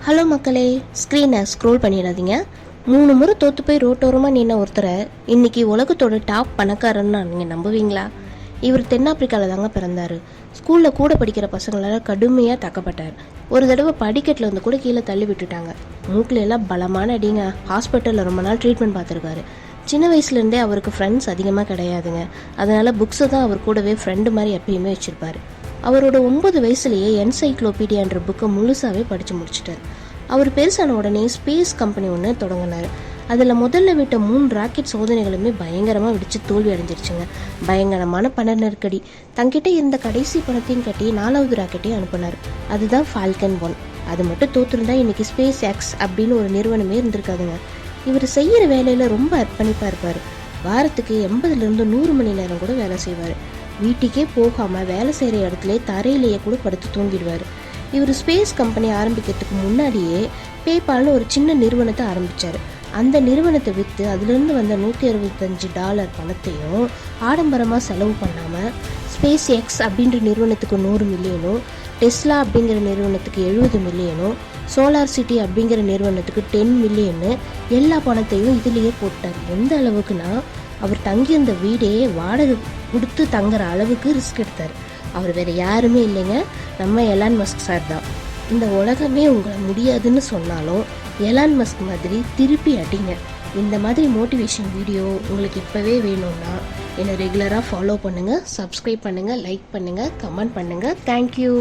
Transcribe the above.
Hello மக்களே, ஸ்க்ரீனை scroll பண்ணிடாதீங்க. 3 முறை தோற்று போய் ரோட்டோரமாக நின்ன ஒருத்தரை இன்னைக்கு உலகத்தோட டாப் பணக்காரன்னு நீங்கள் நம்புவீங்களா? இவர் தென்னாப்பிரிக்காவில் தாங்க பிறந்தார். ஸ்கூலில் கூட படிக்கிற பசங்களால் கடுமையாக தாக்கப்பட்டார். ஒரு தடவை படிக்கட்டில் வந்து கூட கீழே தள்ளி விட்டுட்டாங்க. மூக்கில் எல்லாம் பலமான அடிங்க. ஹாஸ்பிட்டலில் ரொம்ப நாள் ட்ரீட்மெண்ட் பார்த்துருக்காரு. சின்ன வயசுலேருந்தே அவருக்கு ஃப்ரெண்ட்ஸ் அதிகமாக கிடையாதுங்க. அதனால் புக்ஸை தான் அவர் கூடவே ஃப்ரெண்டு மாதிரி எப்பயுமே வச்சுருப்பார். அவரோட 9 வயசுலேயே என்சைக்ளோபீடியான்ற புக்கை முழுசாகவே படித்து முடிச்சிட்டார். அவர் பெருசான உடனே ஸ்பேஸ் கம்பெனி ஒன்று தொடங்கினார். அதில் முதல்ல விட்ட 3 ராக்கெட் சோதனைகளுமே பயங்கரமாக வெடித்து தோல்வி அடைஞ்சிருச்சுங்க. பயங்கரமான பண நெருக்கடி. தங்கிட்ட இருந்த கடைசி பணத்தையும் கட்டி 4வது ராக்கெட்டையும் அனுப்பினார். அதுதான் ஃபால்கன் 1. அது மட்டும் தோற்றுருந்தா இன்னைக்கு ஸ்பேஸ் எக்ஸ் அப்படின்னு ஒரு நிறுவனமே இருந்திருக்காதுங்க. இவர் செய்கிற வேலையில் ரொம்ப அர்ப்பணிப்பாக இருப்பார். வாரத்துக்கு 80லேருந்து 100 மணி நேரம் கூட வேலை செய்வார். வீட்டுக்கே போகாமல் வேலை செய்கிற இடத்துல தரையிலேயே கூட படுத்து தூங்கிடுவார். இவர் ஸ்பேஸ் கம்பெனி ஆரம்பிக்கிறதுக்கு முன்னாடியே பேபால்னு ஒரு சின்ன நிறுவனத்தை ஆரம்பித்தார். அந்த நிறுவனத்தை விற்று அதுலேருந்து வந்த $165 பணத்தையும் ஆடம்பரமாக செலவு பண்ணாமல் ஸ்பேஸ் எக்ஸ் அப்படின்ற நிறுவனத்துக்கு 100 மில்லியனும், டெஸ்லா அப்படிங்கிற நிறுவனத்துக்கு 70 மில்லியனும், சோலார் சிட்டி அப்படிங்கிற நிறுவனத்துக்கு 10 மில்லியனு எல்லா பணத்தையும் இதுலேயே போட்டார். எந்த அளவுக்குன்னா அவர் தங்கியிருந்த வீடே வாடகை கொடுத்து தங்குற அளவுக்கு ரிஸ்க் எடுத்தார். அவர் வேறு யாருமே இல்லைங்க, நம்ம எலான் மஸ்க் சார் தான். இந்த உலகமே உங்களை முடியாதுன்னு சொன்னாலும் எலான் மஸ்க் மாதிரி திருப்பி அடிங்க. இந்த மாதிரி மோட்டிவேஷன் வீடியோ உங்களுக்கு இப்போவே வேணும்னா என்னை ரெகுலராக ஃபாலோ பண்ணுங்கள், சப்ஸ்கிரைப் பண்ணுங்கள், லைக் பண்ணுங்கள், கமெண்ட் பண்ணுங்கள். தேங்க்யூ.